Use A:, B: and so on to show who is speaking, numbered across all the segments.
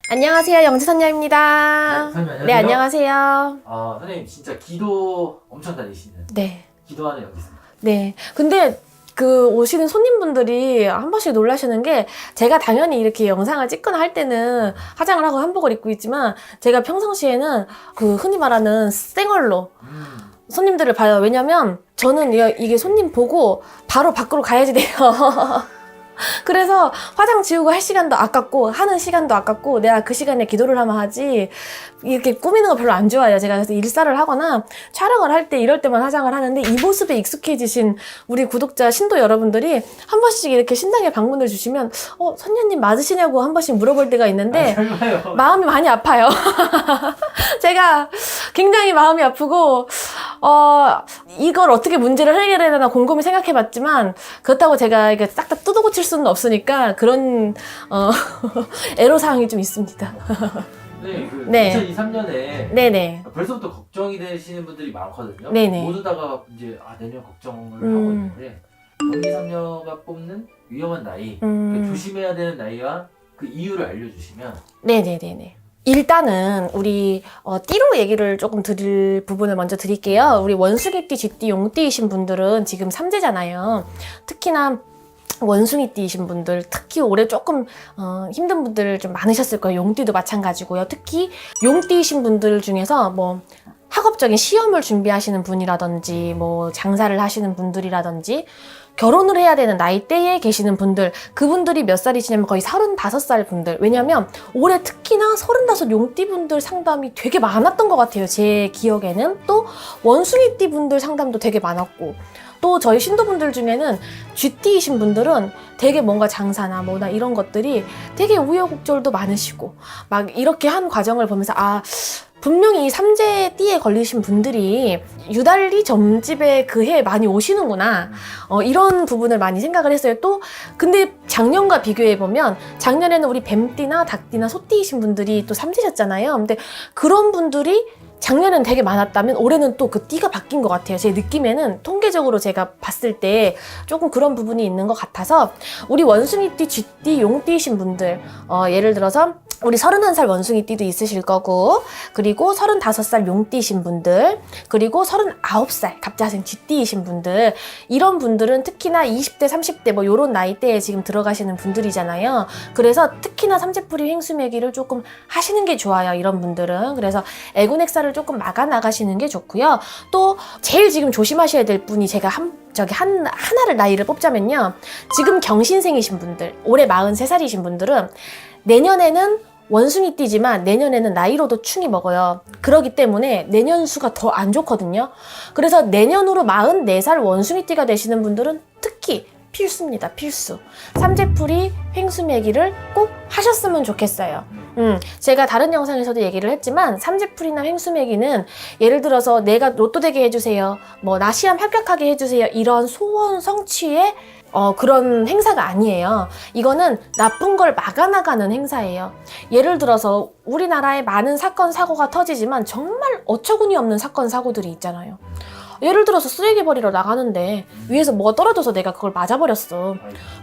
A: 안녕하세요, 영지선녀입니다.
B: 네, 선생님 안녕하세요.
A: 네, 안녕하세요.
B: 선생님 진짜 기도 엄청 다니시는
A: 네,
B: 기도하는 여기있습니다.
A: 네. 근데 그 오시는 손님분들이 한 번씩 놀라시는 게, 제가 당연히 이렇게 영상을 찍거나 할 때는 화장을 하고 한복을 입고 있지만, 제가 평상시에는 그 흔히 말하는 생얼로 손님들을 봐요. 왜냐면 저는 이게 손님 보고 바로 밖으로 가야지 돼요. 그래서 화장 지우고 할 시간도 아깝고 하는 시간도 아깝고, 내가 그 시간에 기도를 하면 하지 이렇게 꾸미는 거 별로 안 좋아해요. 제가 그래서 일사를 하거나 촬영을 할 때 이럴 때만 화장을 하는데, 이 모습에 익숙해지신 우리 구독자 신도 여러분들이 한 번씩 이렇게 신당에 방문을 주시면 선녀님 맞으시냐고 한 번씩 물어볼 때가 있는데,
B: 설마요.
A: 마음이 많이 아파요. 제가 굉장히 마음이 아프고, 이걸 어떻게 문제를 해결해야 되나 곰곰이 생각해 봤지만, 그렇다고 제가 이게 싹 다 뜯어 고칠 수는 없으니까, 그런, 애로사항이 좀 있습니다.
B: 네, 그
A: 네.
B: 2023년에
A: 네네.
B: 벌써부터 걱정이 되시는 분들이 많거든요.
A: 네네.
B: 모두 다가 이제 내년 걱정을 하고 있는데, 경기삼녀가 뽑는 위험한 나이, 그러니까 조심해야 되는 나이와 그 이유를 알려주시면.
A: 네네네네. 일단은 우리 띠로 얘기를 조금 드릴 부분을 먼저 드릴게요. 우리 원숭이띠, 쥐띠, 용띠이신 분들은 지금 3제잖아요. 특히나 원숭이띠이신 분들, 특히 올해 조금 힘든 분들 좀 많으셨을 거예요. 용띠도 마찬가지고요. 특히 용띠이신 분들 중에서 뭐 학업적인 시험을 준비하시는 분이라든지, 뭐 장사를 하시는 분들이라든지, 결혼을 해야 되는 나이대에 계시는 분들, 그분들이 몇 살이시냐면 거의 35살 분들. 왜냐면 올해 특히나 35 용띠 분들 상담이 되게 많았던 것 같아요. 제 기억에는. 또 원숭이띠 분들 상담도 되게 많았고, 또 저희 신도분들 중에는 쥐띠이신 분들은 되게 뭔가 장사나 뭐나 이런 것들이 되게 우여곡절도 많으시고, 막 이렇게 한 과정을 보면서 분명히 이 3제 띠에 걸리신 분들이 유달리 점집에 그 해에 많이 오시는구나, 이런 부분을 많이 생각을 했어요. 또 근데 작년과 비교해보면, 작년에는 우리 뱀띠나 닭띠나 소띠이신 분들이 또 3제셨잖아요. 근데 그런 분들이 작년에는 되게 많았다면, 올해는 또 그 띠가 바뀐 것 같아요. 제 느낌에는 통계적으로 제가 봤을 때 조금 그런 부분이 있는 것 같아서, 우리 원숭이띠, 쥐띠, 용띠이신 분들, 예를 들어서 우리 31살 원숭이띠도 있으실 거고, 그리고 35살 용띠이신 분들, 그리고 39살 갑자생 쥐띠이신 분들, 이런 분들은 특히나 20대, 30대 뭐 요런 나이대에 지금 들어가시는 분들이잖아요. 그래서 특히나 삼재풀이 횡수매기를 조금 하시는 게 좋아요, 이런 분들은. 그래서 애군액사를 조금 막아 나가시는 게 좋고요. 또 제일 지금 조심하셔야 될 분이, 제가 하나를 나이를 뽑자면요, 지금 경신생이신 분들, 올해 43살이신 분들은 내년에는 원숭이띠지만 내년에는 나이로도 충이 먹어요. 그렇기 때문에 내년 수가 더 안 좋거든요. 그래서 내년으로 44살 원숭이띠가 되시는 분들은 특히 필수입니다. 필수. 삼재풀이 횡수매기를 꼭 하셨으면 좋겠어요. 제가 다른 영상에서도 얘기를 했지만, 삼재풀이나 횡수매기는 예를 들어서 내가 로또 되게 해주세요, 뭐 나 시험 합격하게 해주세요, 이런 소원 성취의 그런 행사가 아니에요. 이거는 나쁜 걸 막아나가는 행사예요. 예를 들어서 우리나라에 많은 사건, 사고가 터지지만 정말 어처구니 없는 사건, 사고들이 있잖아요. 예를 들어서 쓰레기 버리러 나가는데 위에서 뭐가 떨어져서 내가 그걸 맞아버렸어.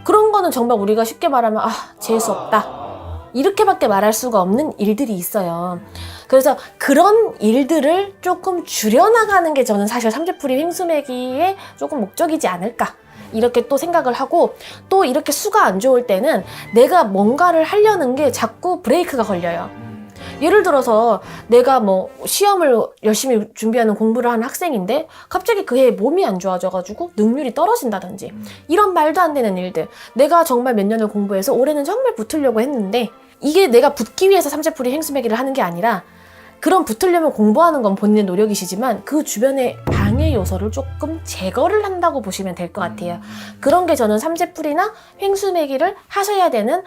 A: 그런 거는 정말 우리가 쉽게 말하면 재수 없다, 이렇게밖에 말할 수가 없는 일들이 있어요. 그래서 그런 일들을 조금 줄여나가는 게 저는 사실 삼재풀이 횡수매기의 조금 목적이지 않을까, 이렇게 또 생각을 하고, 또 이렇게 수가 안 좋을 때는 내가 뭔가를 하려는 게 자꾸 브레이크가 걸려요. 예를 들어서 내가 뭐 시험을 열심히 준비하는 공부를 하는 학생인데 갑자기 그 해에 몸이 안 좋아져가지고 능률이 떨어진다든지, 이런 말도 안 되는 일들. 내가 정말 몇 년을 공부해서 올해는 정말 붙으려고 했는데, 이게 내가 붙기 위해서 삼재풀이 횡수매기를 하는 게 아니라, 그럼 붙으려면 공부하는 건 본인의 노력이시지만 그 주변의 방해 요소를 조금 제거를 한다고 보시면 될 것 같아요. 그런 게 저는 삼재풀이나 횡수매기를 하셔야 되는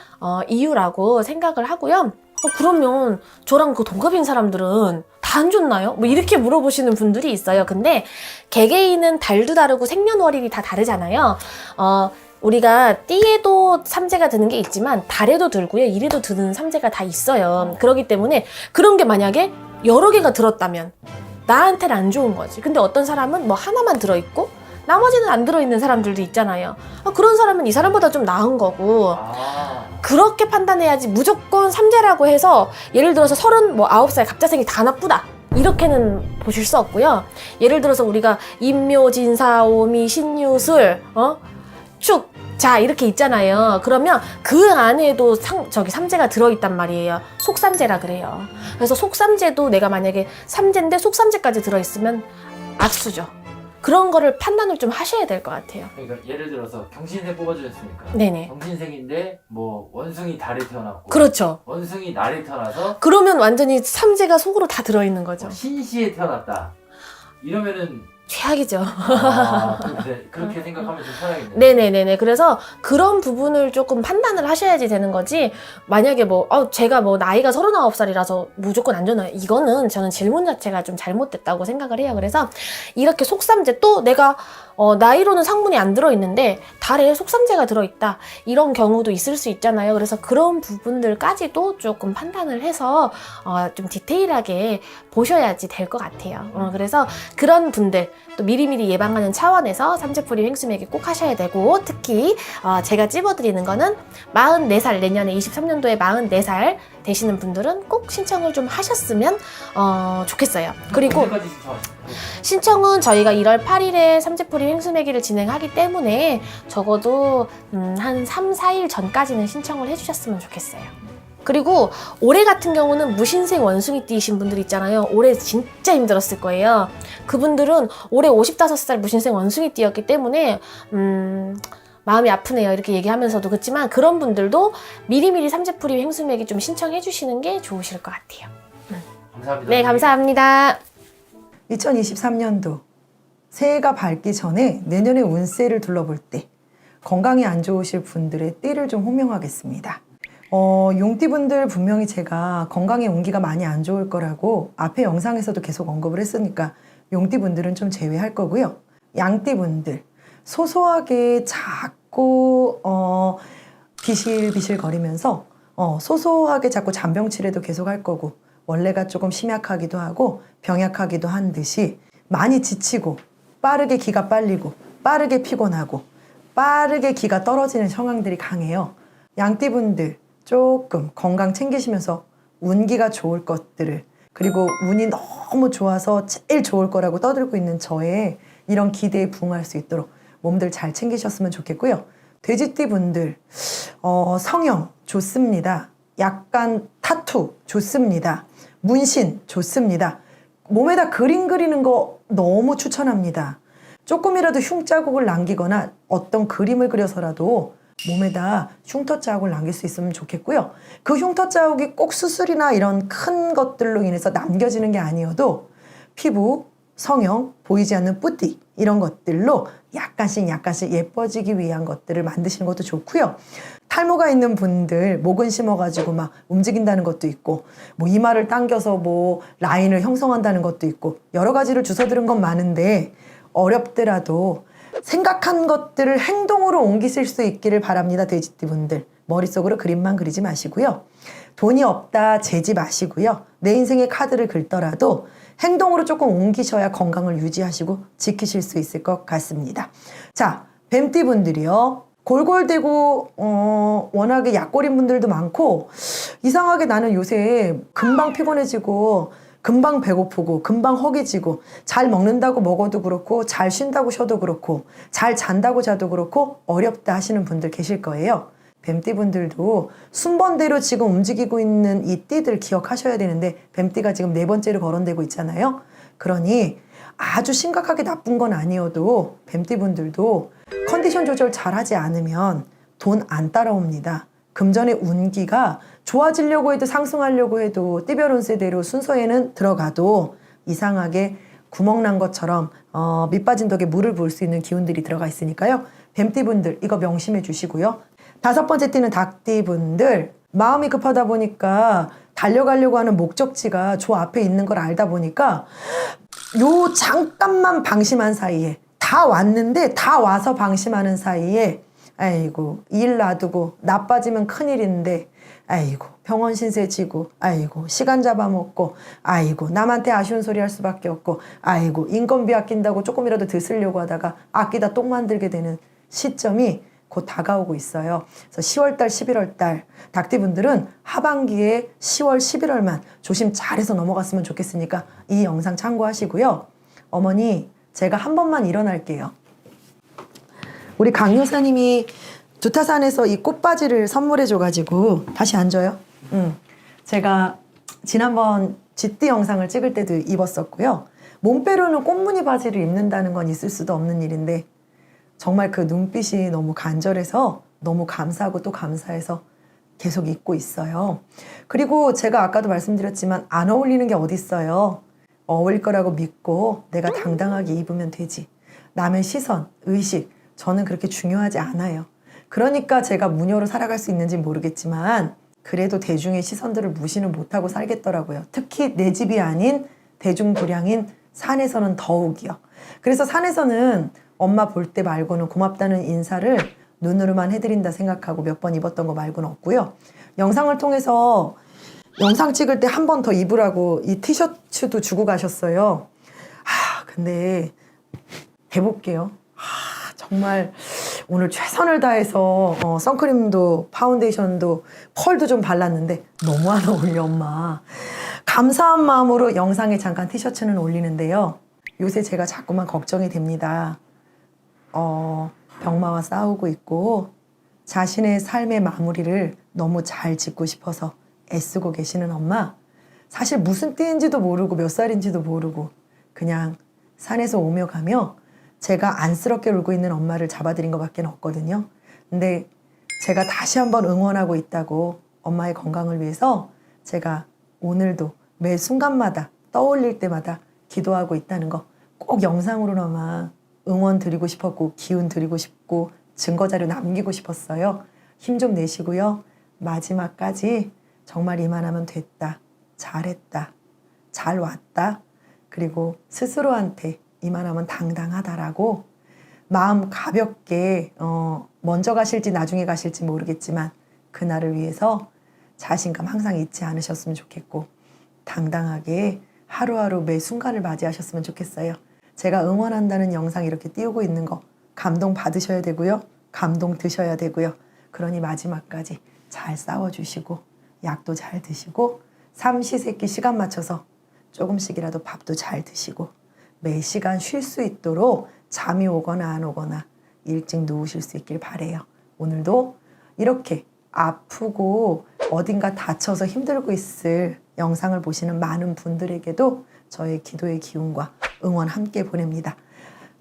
A: 이유라고 생각을 하고요. 그러면 저랑 그 동갑인 사람들은 다 안 좋나요? 뭐 이렇게 물어보시는 분들이 있어요. 근데 개개인은 달도 다르고 생년월일이 다 다르잖아요. 우리가 띠에도 삼재가 드는 게 있지만 달에도 들고요, 일에도 드는 삼재가 다 있어요. 그렇기 때문에 그런 게 만약에 여러 개가 들었다면 나한테는 안 좋은 거지. 근데 어떤 사람은 뭐 하나만 들어있고 나머지는 안 들어있는 사람들도 있잖아요. 그런 사람은 이 사람보다 좀 나은 거고, 그렇게 판단해야지 무조건 삼재라고 해서 예를 들어서 39살 갑자생이 다 나쁘다 이렇게는 보실 수 없고요. 예를 들어서 우리가 임묘, 진사, 오미, 신유술, 축, 자 이렇게 있잖아요. 그러면 그 안에도 삼재가 들어있단 말이에요. 속삼재라 그래요. 그래서 속삼재도 내가 만약에 삼재인데 속삼재까지 들어있으면 악수죠. 그런 거를 판단을 좀 하셔야 될 것 같아요.
B: 그러니까 예를 들어서 경신생 뽑아주셨으니까
A: 네네.
B: 경신생인데 뭐 원숭이 달에 태어났고
A: 그렇죠.
B: 원숭이 날에 태어나서
A: 그러면 완전히 삼재가 속으로 다 들어있는 거죠.
B: 신시에 태어났다 이러면은
A: 최악이죠.
B: 그렇게 생각하면 좀 편하겠네요.
A: 네네네네. 그래서 그런 부분을 조금 판단을 하셔야지 되는 거지. 만약에 제가 나이가 39살이라서 무조건 안 좋나요? 이거는 저는 질문 자체가 좀 잘못됐다고 생각을 해요. 그래서 이렇게 속삼재 또 내가 나이로는 상문이 안 들어있는데 달에 속삼재가 들어있다. 이런 경우도 있을 수 있잖아요. 그래서 그런 부분들까지도 조금 판단을 해서 좀 디테일하게 보셔야지 될 것 같아요. 그래서 그런 분들 또 미리미리 예방하는 차원에서 삼재풀이 횡수매기 꼭 하셔야 되고 특히 제가 찝어드리는 거는 44살 내년에 23년도에 44살 되시는 분들은 꼭 신청을 좀 하셨으면 좋겠어요. 그리고
B: 언제까지 신청하실까요?
A: 신청은 저희가 1월 8일에 삼재풀이 횡수매기를 진행하기 때문에 적어도 한 3, 4일 전까지는 신청을 해주셨으면 좋겠어요. 그리고 올해 같은 경우는 무신생 원숭이띠이신 분들 있잖아요. 올해 진짜 힘들었을 거예요. 그분들은 올해 55살 무신생 원숭이띠였기 때문에 마음이 아프네요. 이렇게 얘기하면서도 그렇지만 그런 분들도 미리미리 삼재풀이 횡수매기 좀 신청해 주시는 게 좋으실 것 같아요.
B: 감사합니다.
A: 네, 감사합니다.
C: 2023년도 새해가 밝기 전에 내년의 운세를 둘러볼 때 건강이 안 좋으실 분들의 띠를 좀 호명하겠습니다. 용띠분들 분명히 제가 건강에 운기가 많이 안 좋을 거라고 앞에 영상에서도 계속 언급을 했으니까 용띠분들은 좀 제외할 거고요. 양띠분들 소소하게 자꾸 비실비실 거리면서 소소하게 자꾸 잔병치레도 계속 할 거고 원래가 조금 심약하기도 하고 병약하기도 한 듯이 많이 지치고 빠르게 기가 빨리고 빠르게 피곤하고 빠르게 기가 떨어지는 성향들이 강해요. 양띠분들 조금 건강 챙기시면서 운기가 좋을 것들을 그리고 운이 너무 좋아서 제일 좋을 거라고 떠들고 있는 저의 이런 기대에 부응할 수 있도록 몸들 잘 챙기셨으면 좋겠고요. 돼지띠분들 성형 좋습니다. 약간 타투 좋습니다. 문신 좋습니다. 몸에다 그림 그리는 거 너무 추천합니다. 조금이라도 흉자국을 남기거나 어떤 그림을 그려서라도 몸에다 흉터 자국을 남길 수 있으면 좋겠고요. 그 흉터 자국이 꼭 수술이나 이런 큰 것들로 인해서 남겨지는 게 아니어도 피부, 성형, 보이지 않는 뿌띠 이런 것들로 약간씩 예뻐지기 위한 것들을 만드시는 것도 좋고요. 탈모가 있는 분들 목은 심어가지고 막 움직인다는 것도 있고 뭐 이마를 당겨서 뭐 라인을 형성한다는 것도 있고 여러 가지를 주워들은 건 많은데 어렵더라도 생각한 것들을 행동으로 옮기실 수 있기를 바랍니다. 돼지띠분들 머릿속으로 그림만 그리지 마시고요. 돈이 없다 재지 마시고요. 내 인생의 카드를 긁더라도 행동으로 조금 옮기셔야 건강을 유지하시고 지키실 수 있을 것 같습니다. 자, 뱀띠분들이요. 골골대고 워낙에 약골인 분들도 많고 이상하게 나는 요새 금방 피곤해지고 금방 배고프고 금방 허기지고 잘 먹는다고 먹어도 그렇고 잘 쉰다고 쉬어도 그렇고 잘 잔다고 자도 그렇고 어렵다 하시는 분들 계실 거예요. 뱀띠분들도 순번대로 지금 움직이고 있는 이 띠들 기억하셔야 되는데 뱀띠가 지금 4번째로 거론되고 있잖아요. 그러니 아주 심각하게 나쁜 건 아니어도 뱀띠분들도 컨디션 조절 잘하지 않으면 돈 안 따라옵니다. 금전의 운기가 좋아지려고 해도 상승하려고 해도 띠별 운세대로 순서에는 들어가도 이상하게 구멍 난 것처럼 밑 빠진 덕에 물을 부을 수 있는 기운들이 들어가 있으니까요. 뱀띠분들 이거 명심해 주시고요. 5번째 띠는 닭띠분들 마음이 급하다 보니까 달려가려고 하는 목적지가 저 앞에 있는 걸 알다 보니까 요 잠깐만 방심한 사이에 다 왔는데 다 와서 방심하는 사이에 아이고 일 놔두고 나빠지면 큰일인데 아이고 병원 신세 지고 아이고 시간 잡아먹고 아이고 남한테 아쉬운 소리 할 수밖에 없고 아이고 인건비 아낀다고 조금이라도 더 쓰려고 하다가 아끼다 똥 만들게 되는 시점이 곧 다가오고 있어요. 그래서 10월달, 11월달 닭띠분들은 하반기에 10월, 11월만 조심 잘해서 넘어갔으면 좋겠으니까 이 영상 참고하시고요. 어머니, 제가 한 번만 일어날게요. 우리 강 여사님이 두타산에서 이 꽃바지를 선물해줘가지고 다시 앉아요. 제가 지난번 쥐띠 영상을 찍을 때도 입었었고요. 몸빼로는 꽃무늬 바지를 입는다는 건 있을 수도 없는 일인데 정말 그 눈빛이 너무 간절해서 너무 감사하고 또 감사해서 계속 입고 있어요. 그리고 제가 아까도 말씀드렸지만 안 어울리는 게 어딨어요. 어울릴 거라고 믿고 내가 당당하게 입으면 되지. 남의 시선, 의식 저는 그렇게 중요하지 않아요. 그러니까 제가 무녀로 살아갈 수 있는지 모르겠지만 그래도 대중의 시선들을 무시는 못하고 살겠더라고요. 특히 내 집이 아닌 대중도량인 산에서는 더욱이요. 그래서 산에서는 엄마 볼 때 말고는 고맙다는 인사를 눈으로만 해드린다 생각하고 몇 번 입었던 거 말고는 없고요. 영상을 통해서 영상 찍을 때 한 번 더 입으라고 이 티셔츠도 주고 가셨어요. 근데 해볼게요. 정말 오늘 최선을 다해서 선크림도 파운데이션도 펄도 좀 발랐는데 너무 안 어울려 엄마. 감사한 마음으로 영상에 잠깐 티셔츠는 올리는데요. 요새 제가 자꾸만 걱정이 됩니다. 병마와 싸우고 있고 자신의 삶의 마무리를 너무 잘 짓고 싶어서 애쓰고 계시는 엄마. 사실 무슨 띠인지도 모르고 몇 살인지도 모르고 그냥 산에서 오며 가며 제가 안쓰럽게 울고 있는 엄마를 잡아드린 것밖에 없거든요. 근데 제가 다시 한번 응원하고 있다고 엄마의 건강을 위해서 제가 오늘도 매 순간마다 떠올릴 때마다 기도하고 있다는 거 꼭 영상으로나마 응원 드리고 싶었고 기운 드리고 싶고 증거자료 남기고 싶었어요. 힘 좀 내시고요. 마지막까지 정말 이만하면 됐다. 잘했다. 잘 왔다. 그리고 스스로한테 이만하면 당당하다라고 마음 가볍게 먼저 가실지 나중에 가실지 모르겠지만 그날을 위해서 자신감 항상 잊지 않으셨으면 좋겠고 당당하게 하루하루 매 순간을 맞이하셨으면 좋겠어요. 제가 응원한다는 영상 이렇게 띄우고 있는 거 감동 받으셔야 되고요. 감동 드셔야 되고요. 그러니 마지막까지 잘 싸워주시고 약도 잘 드시고 삼시세끼 시간 맞춰서 조금씩이라도 밥도 잘 드시고 매 시간 쉴 수 있도록 잠이 오거나 안 오거나 일찍 누우실 수 있길 바래요. 오늘도 이렇게 아프고 어딘가 다쳐서 힘들고 있을 영상을 보시는 많은 분들에게도 저의 기도의 기운과 응원 함께 보냅니다.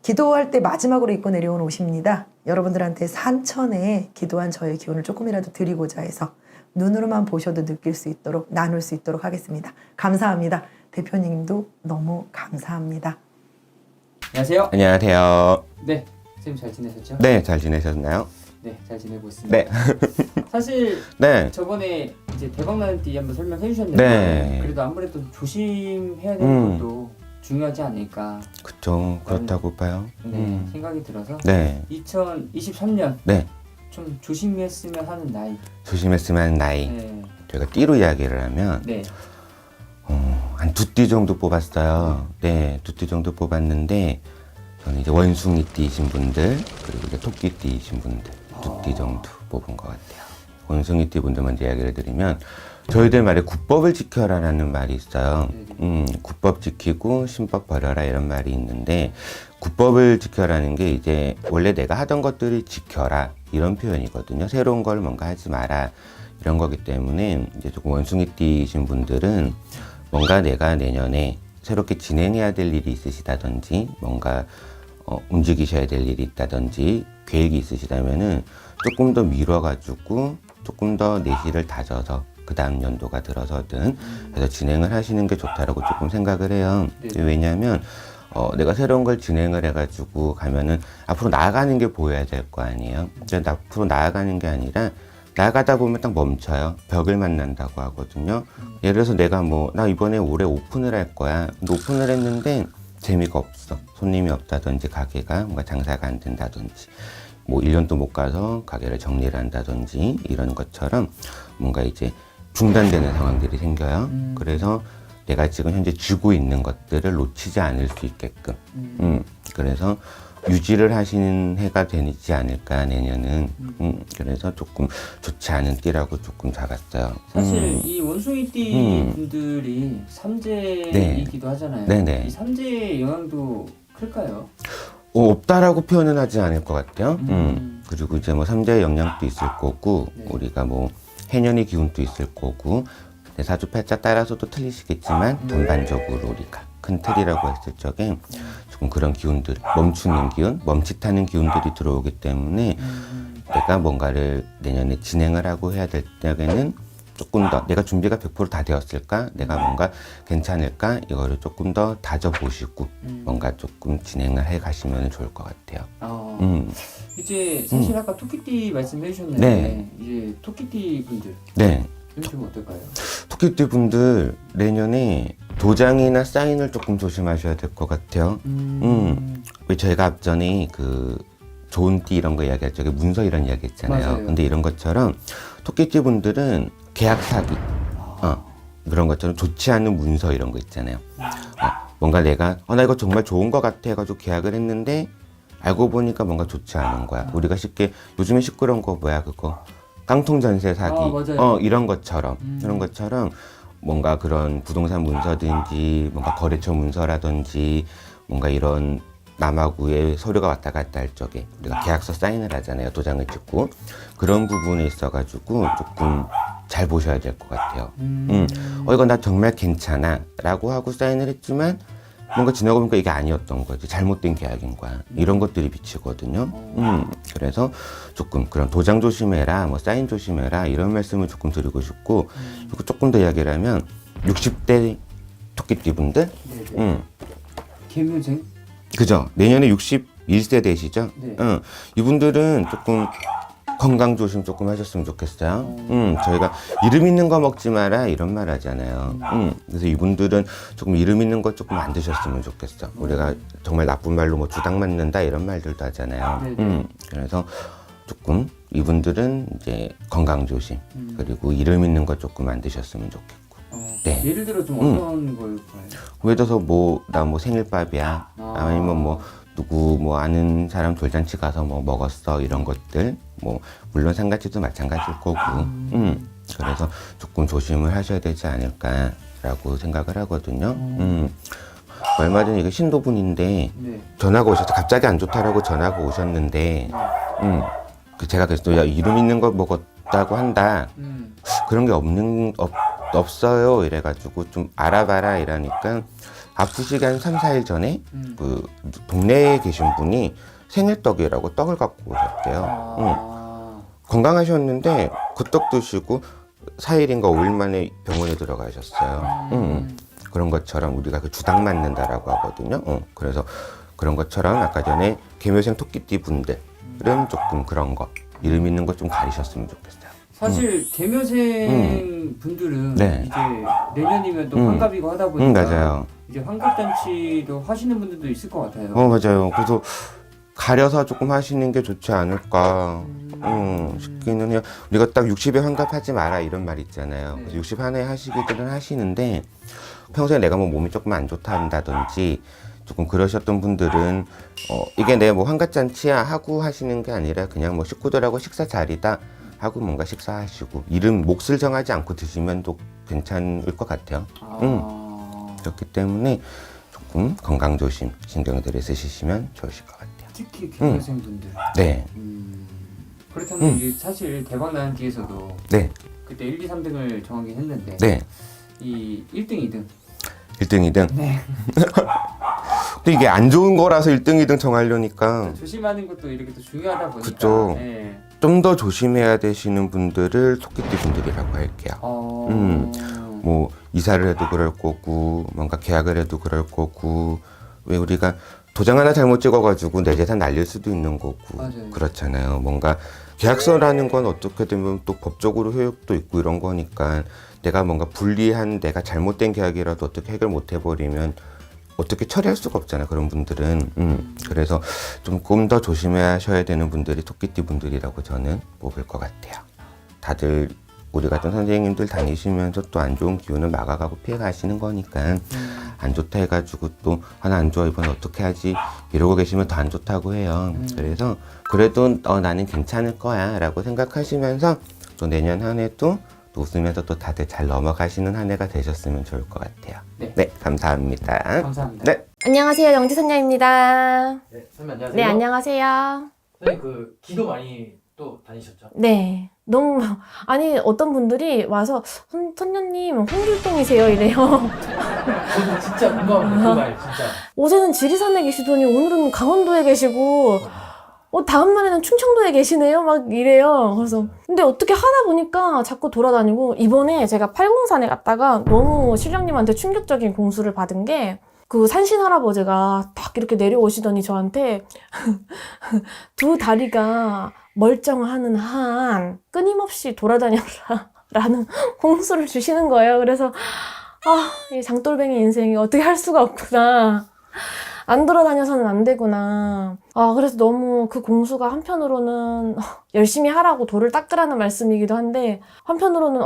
C: 기도할 때 마지막으로 입고 내려온 옷입니다. 여러분들한테 산천에 기도한 저의 기운을 조금이라도 드리고자 해서 눈으로만 보셔도 느낄 수 있도록 나눌 수 있도록 하겠습니다. 감사합니다. 대표님도 너무 감사합니다.
D: 안녕하세요.
E: 안녕하세요.
D: 네, 선생님 잘 지내셨죠?
E: 네, 잘 지내셨나요?
D: 네, 잘 지내고 있습니다.
E: 네.
D: 사실
E: 네.
D: 저번에 이제 대박나는 띠 한번 설명해 주셨는데
E: 네.
D: 그래도 아무래도 조심해야 되는 것도 중요하지 않을까
E: 그쵸. 그렇다고 봐요.
D: 네, 생각이 들어서
E: 네.
D: 2023년
E: 네.
D: 좀 조심했으면 하는 나이.
E: 조심했으면 하는 나이.
D: 네.
E: 저희가 띠로 이야기를 하면
D: 네.
E: 한 2띠 정도 뽑았어요. 네, 2띠 정도 뽑았는데 저는 이제 원숭이띠이신 분들 그리고 이제 토끼띠이신 분들 2띠 정도 뽑은 것 같아요. 원숭이띠 분들 먼저 이야기를 드리면 저희들 말에 국법을 지켜라라는 말이 있어요. 국법 지키고 신법 버려라 이런 말이 있는데 국법을 지켜라는 게 이제 원래 내가 하던 것들을 지켜라 이런 표현이거든요. 새로운 걸 뭔가 하지 마라 이런 거기 때문에 이제 조금 원숭이띠이신 분들은 뭔가 내가 내년에 새롭게 진행해야 될 일이 있으시다든지 뭔가 움직이셔야 될 일이 있다든지 계획이 있으시다면은 조금 더 미뤄가지고 조금 더 내실을 다져서 그 다음 연도가 들어서든 그래서 진행을 하시는 게 좋다라고 조금 생각을 해요.
D: 네.
E: 왜냐하면 내가 새로운 걸 진행을 해가지고 가면은 앞으로 나아가는 게 보여야 될 거 아니에요. 그래서 앞으로 나아가는 게 아니라 나가다 보면 딱 멈춰요. 벽을 만난다고 하거든요. 예를 들어서 내가 나 이번에 올해 오픈을 할 거야. 근데 오픈을 했는데 재미가 없어. 손님이 없다든지 가게가 뭔가 장사가 안 된다든지 1년도 못 가서 가게를 정리를 한다든지 이런 것처럼 뭔가 이제 중단되는 상황들이 생겨요. 그래서 내가 지금 현재 쥐고 있는 것들을 놓치지 않을 수 있게끔. 그래서 유지를 하시는 해가 되지 않을까 내년은. 그래서 조금 좋지 않은 띠라고 조금 잡았어요.
D: 사실 이 원숭이띠
E: 음.
D: 분들이 삼재이기도 하잖아요.
E: 네네.
D: 이 삼재의 영향도 클까요?
E: 없다라고 표현은 하지 않을 것 같아요. 그리고 이제 뭐 삼재의 영향도 있을 거고,
D: 네.
E: 우리가 뭐 해년의 기운도 있을 거고, 내 사주팔자 따라서도 틀리시겠지만 전반적으로 우리가 큰 틀이라고 했을 적에 조금 그런 기운들, 멈추는 기운, 멈칫하는 기운들이 들어오기 때문에 내가 뭔가를 내년에 진행을 하고 해야 될 때에는 조금 더 내가 준비가 100% 다 되었을까? 내가 뭔가 괜찮을까? 이거를 조금 더 다져보시고 뭔가 조금 진행을 해 가시면 좋을 것 같아요.
D: 이제 사실 아까 토끼띠 말씀해 주셨는데
E: 네.
D: 이제 토끼띠 분들
E: 네.
D: 좀 어떨까요?
E: 토끼띠 분들 내년에 도장이나 사인을 조금 조심하셔야 될 것 같아요. 왜 저희가 앞전에 그 좋은 띠 이런 거 이야기할 적에 문서 이런 이야기 했잖아요.
D: 맞아요.
E: 근데 이런 것처럼 토끼띠 분들은 계약 사기 그런 것처럼 좋지 않은 문서 이런 거 있잖아요. 뭔가 내가 나 이거 정말 좋은 거 같아 해가지고 계약을 했는데 알고 보니까 뭔가 좋지 않은 거야. 우리가 쉽게 요즘에 시끄러운 거 뭐야 그거 깡통 전세 사기
D: 맞아요.
E: 이런 것처럼 뭔가 그런 부동산 문서든지 뭔가 거래처 문서라든지 뭔가 이런 남하구에 서류가 왔다 갔다 할 적에 우리가 계약서 사인을 하잖아요. 도장을 찍고 그런 부분에 있어가지고 조금 잘 보셔야 될 것 같아요. 이거 나 정말 괜찮아 라고 하고 사인을 했지만 뭔가 지나고 보니까 이게 아니었던 거지. 잘못된 계약인 거야. 이런 것들이 비치거든요. 그래서 조금 그런 도장 조심해라, 뭐 사인 조심해라 이런 말씀을 조금 드리고 싶고 그리고 조금 더 이야기를 하면 60대 토끼띠 분들
D: 개묘생?
E: 그죠? 내년에 61세 되시죠?
D: 네.
E: 이분들은 조금 건강 조심 조금 하셨으면 좋겠어요. 저희가 이름 있는 거 먹지 마라 이런 말 하잖아요. 그래서 이분들은 조금 이름 있는 거 조금 안 드셨으면 좋겠어. 우리가 정말 나쁜 말로 뭐 주당 맞는다 이런 말들도 하잖아요. 그래서 조금 이분들은 이제 건강 조심 그리고 이름 있는 거 조금 안 드셨으면 좋겠고. 네.
D: 예를 들어 좀 어떤 걸까요?
E: 예를 들어서 나 뭐 생일밥이야 아니면 뭐 누구 뭐 아는 사람 돌잔치 가서 뭐 먹었어 이런 것들 뭐 물론 상가집도 마찬가지일 거고 그래서 조금 조심을 하셔야 되지 않을까라고 생각을 하거든요. 얼마 전에 이게 신도분인데
D: 네.
E: 전화가 오셔서 갑자기 안 좋다라고 전화가 오셨는데 제가 그래서 야 이름 있는 거 먹었다고 한다 그런 게 없어요 이래가지고 좀 알아봐라 이러니까 아프시기 한 3, 4일 전에 그 동네에 계신 분이 생일떡이라고 떡을 갖고 오셨대요. 건강하셨는데 그 떡 드시고 4일인가 5일 만에 병원에 들어가셨어요. 그런 것처럼 우리가 그 주당 맞는다라고 하거든요. 그래서 그런 것처럼 아까 전에 개묘생 토끼띠 분들은 조금 그런 거 이름 있는 거 좀 가리셨으면 좋겠어요.
D: 사실 개묘생 분들은
E: 네.
D: 이제 내년이면 또 환갑이고 하다 보니까
E: 맞아요.
D: 이제 환갑잔치도 하시는 분들도 있을 것 같아요.
E: 맞아요. 그래서 가려서 조금 하시는 게 좋지 않을까 싶기는 해요. 우리가 딱 60에 환갑하지 마라 이런 말 있잖아요. 그래서 60 한해 하시기들은 하시는데 평소에 내가 뭐 몸이 조금 안 좋다 한다든지 조금 그러셨던 분들은 이게 내 뭐 환갑잔치야 하고 하시는 게 아니라 그냥 뭐 식구들하고 식사 자리다 하고 뭔가 식사하시고 이름 몫을 정하지 않고 드시면 또 괜찮을 것 같아요. 그렇기 때문에 조금 건강 조심 신경들을 쓰시면 좋으실 것 같아요.
D: 특히 개묘생 분들.
E: 네.
D: 그렇다면 이게 사실 대박나는 뒤에서도
E: 네.
D: 그때 1, 2, 3등을 정하긴 했는데
E: 네.
D: 이 1등, 2등
E: 1등, 2등.
D: 네.
E: 근데 이게 안 좋은 거라서 1등, 2등 정하려니까
D: 조심하는 것도 이렇게 또 중요하다 보니까
E: 그쵸.
D: 네.
E: 좀 더 조심해야 되시는 분들을 토끼띠 분들이라고 할게요. 뭐 이사를 해도 그럴 거고 뭔가 계약을 해도 그럴 거고 왜 우리가 도장 하나 잘못 찍어가지고 내 재산 날릴 수도 있는 거고
D: 맞아요.
E: 그렇잖아요. 뭔가 계약서라는 건 어떻게 되면 또 법적으로 효력도 있고 이런 거니까 내가 뭔가 불리한 내가 잘못된 계약이라도 어떻게 해결 못 해버리면 어떻게 처리할 수가 없잖아 그런 분들은. 그래서 조금 더 조심하셔야 되는 분들이 토끼띠 분들이라고 저는 뽑을 것 같아요. 다들 우리 같은 선생님들 다니시면서 또 안 좋은 기운을 막아가고 피해가시는 거니까 안 좋다 해가지고 또 하나 안 좋아 이번에 어떻게 하지 이러고 계시면 더 안 좋다고 해요. 그래서 그래도 나는 괜찮을 거야 라고 생각하시면서 또 내년 한 해도 또 웃으면서 또 다들 잘 넘어가시는 한 해가 되셨으면 좋을 것 같아요.
D: 네.
E: 감사합니다.
D: 감사합니다.
E: 네.
A: 안녕하세요.
B: 네,
A: 영지선녀입니다.
B: 선생님 안녕하세요.
A: 네, 안녕하세요.
B: 선생님 그 기도 많이 또 다니셨죠?
A: 네. 너무, 아니, 어떤 분들이 와서, 선녀님, 홍길동이세요? 이래요.
B: 저도 진짜 공감합니다. 그 말 진짜.
A: 어제는 지리산에 계시더니 오늘은 강원도에 계시고, 다음 날에는 충청도에 계시네요? 막 이래요. 그래서, 근데 어떻게 하다 보니까 자꾸 돌아다니고, 이번에 제가 팔공산에 갔다가 너무 실장님한테 충격적인 공수를 받은 게, 그 산신 할아버지가 딱 이렇게 내려오시더니 저한테 두 다리가 멀쩡하는 한 끊임없이 돌아다녀라 라는 공수를 주시는 거예요. 그래서 이 장돌뱅이 인생이 어떻게 할 수가 없구나. 안 돌아다녀서는 안 되구나. 그래서 너무 그 공수가 한편으로는 열심히 하라고 돌을 닦으라는 말씀이기도 한데 한편으로는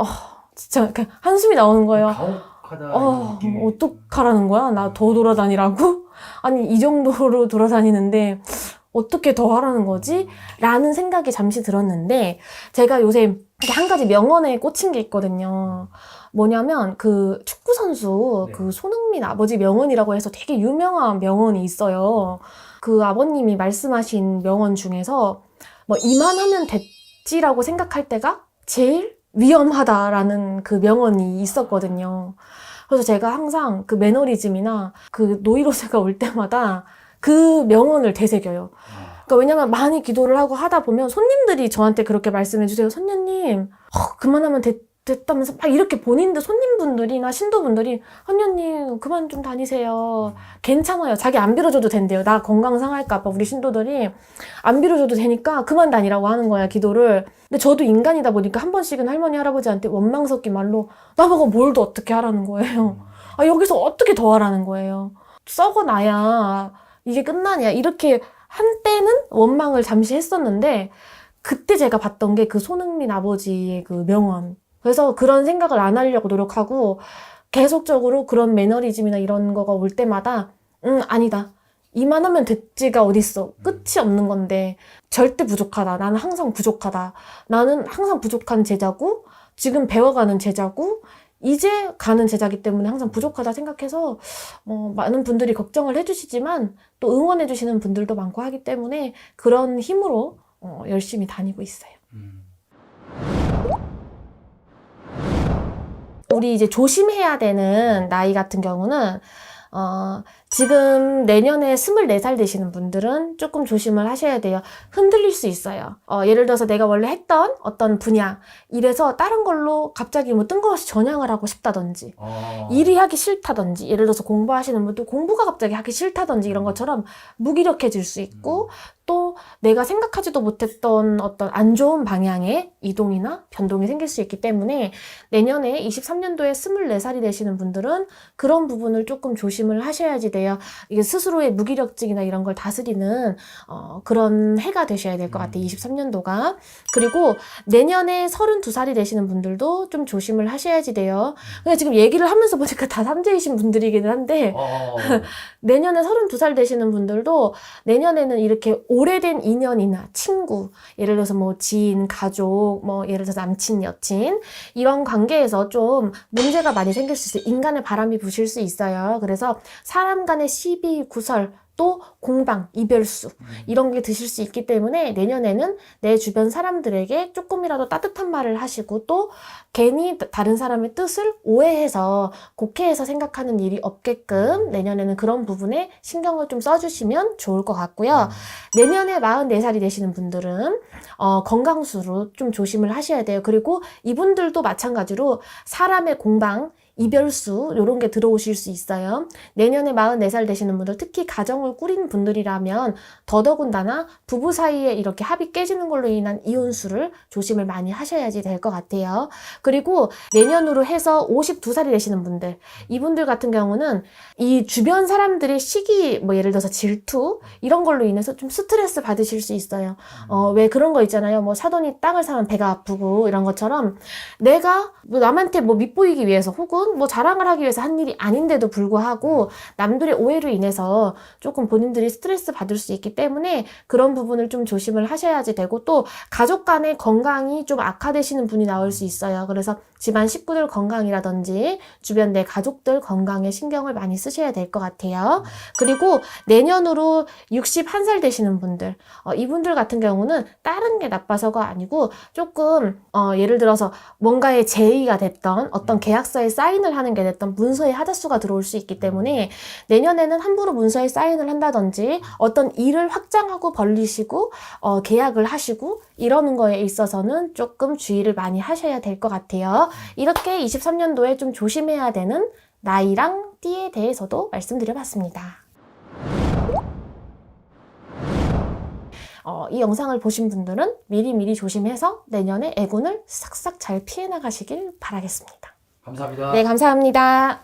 A: 진짜 그냥 한숨이 나오는 거예요.
B: 가혹하다. 이런 느낌이.
A: 어떡하라는 거야? 나 더 돌아다니라고? 아니, 이 정도로 돌아다니는데 어떻게 더 하라는 거지? 라는 생각이 잠시 들었는데 제가 요새 한 가지 명언에 꽂힌 게 있거든요. 뭐냐면 그 축구선수
B: 네.
A: 그 손흥민 아버지 명언이라고 해서 되게 유명한 명언이 있어요. 그 아버님이 말씀하신 명언 중에서 뭐 이만하면 됐지라고 생각할 때가 제일 위험하다라는 그 명언이 있었거든요. 그래서 제가 항상 그 매너리즘이나 그 노이로제가 올 때마다 그 명언을 되새겨요. 그러니까 왜냐면 많이 기도를 하고 하다 보면 손님들이 저한테 그렇게 말씀해 주세요. 선녀님, 그만하면 됐다면서 막 이렇게 본인들 손님분들이나 신도분들이 선녀님 그만 좀 다니세요. 괜찮아요. 자기 안 빌어줘도 된대요. 나 건강 상할까 봐 우리 신도들이 안 빌어줘도 되니까 그만 다니라고 하는 거야, 기도를. 근데 저도 인간이다 보니까 한 번씩은 할머니 할아버지한테 원망 섞인 말로 나보고 뭘 더 어떻게 하라는 거예요. 여기서 어떻게 더 하라는 거예요. 썩어놔야 이게 끝나냐 이렇게 한때는 원망을 잠시 했었는데 그때 제가 봤던 게 그 손흥민 아버지의 그 명언. 그래서 그런 생각을 안 하려고 노력하고 계속적으로 그런 매너리즘이나 이런 거가 올 때마다 아니다. 이만하면 됐지가 어딨어. 끝이 없는 건데 절대 부족하다. 나는 항상 부족하다. 나는 항상 부족한 제자고 지금 배워가는 제자고 이제 가는 제자기 때문에 항상 부족하다 생각해서 많은 분들이 걱정을 해주시지만 또 응원해주시는 분들도 많고 하기 때문에 그런 힘으로 열심히 다니고 있어요. 우리 이제 조심해야 되는 나이 같은 경우는 지금 내년에 24살 되시는 분들은 조금 조심을 하셔야 돼요. 흔들릴 수 있어요. 예를 들어서 내가 원래 했던 어떤 분야, 이래서 다른 걸로 갑자기 뭐 뜬금없이 전향을 하고 싶다든지, 일이 하기 싫다든지, 예를 들어서 공부하시는 분들 공부가 갑자기 하기 싫다든지 이런 것처럼 무기력해질 수 있고, 또 내가 생각하지도 못했던 어떤 안 좋은 방향의 이동이나 변동이 생길 수 있기 때문에 내년에 23년도에 24살이 되시는 분들은 그런 부분을 조금 조심을 하셔야지 돼요. 이게 스스로의 무기력증이나 이런 걸 다스리는 그런 해가 되셔야 될 것 같아요. 23년도가. 그리고 내년에 32살이 되시는 분들도 좀 조심을 하셔야지 돼요. 근데 지금 얘기를 하면서 보니까 다 삼재이신 분들이기는 한데 내년에 32살 되시는 분들도 내년에는 이렇게 오래된 인연이나 친구, 예를 들어서 뭐 지인, 가족, 뭐 예를 들어서 남친, 여친 이런 관계에서 좀 문제가 많이 생길 수 있어요. 인간의 바람이 부실 수 있어요. 그래서 사람 간의 시비, 구설, 또 공방, 이별수 이런 게 드실 수 있기 때문에 내년에는 내 주변 사람들에게 조금이라도 따뜻한 말을 하시고 또 괜히 다른 사람의 뜻을 오해해서 곡해해서 생각하는 일이 없게끔 내년에는 그런 부분에 신경을 좀 써주시면 좋을 것 같고요. 내년에 44살이 되시는 분들은 건강수로 좀 조심을 하셔야 돼요. 그리고 이분들도 마찬가지로 사람의 공방, 이별수 이런 게 들어오실 수 있어요. 내년에 44살 되시는 분들, 특히 가정을 꾸린 분들이라면 더더군다나 부부 사이에 이렇게 합이 깨지는 걸로 인한 이혼수를 조심을 많이 하셔야지 될 것 같아요. 그리고 내년으로 해서 52살이 되시는 분들, 이분들 같은 경우는 이 주변 사람들의 시기, 뭐 예를 들어서 질투 이런 걸로 인해서 좀 스트레스 받으실 수 있어요. 왜 그런 거 있잖아요. 뭐 사돈이 땅을 사면 배가 아프고 이런 것처럼 내가 뭐 남한테 뭐 밉보이기 위해서 혹은 뭐 자랑을 하기 위해서 한 일이 아닌데도 불구하고 남들의 오해로 인해서 조금 본인들이 스트레스 받을 수 있기 때문에 그런 부분을 좀 조심을 하셔야지 되고, 또 가족 간의 건강이 좀 악화되시는 분이 나올 수 있어요. 그래서 집안 식구들 건강이라든지 주변 내 가족들 건강에 신경을 많이 쓰셔야 될 것 같아요. 그리고 내년으로 61살 되시는 분들, 이분들 같은 경우는 다른 게 나빠서가 아니고 조금 예를 들어서 뭔가의 제의가 됐던 어떤 계약서에 사인을 하는 게 됐던 문서에 하자수가 들어올 수 있기 때문에 내년에는 함부로 문서에 사인을 한다든지 어떤 일을 확장하고 벌리시고 계약을 하시고 이러는 거에 있어서는 조금 주의를 많이 하셔야 될 것 같아요. 이렇게 23년도에 좀 조심해야 되는 나이랑 띠에 대해서도 말씀드려봤습니다. 이 영상을 보신 분들은 미리미리 조심해서 내년에 애군을 싹싹 잘 피해 나가시길 바라겠습니다.
B: 감사합니다.
A: 네, 감사합니다.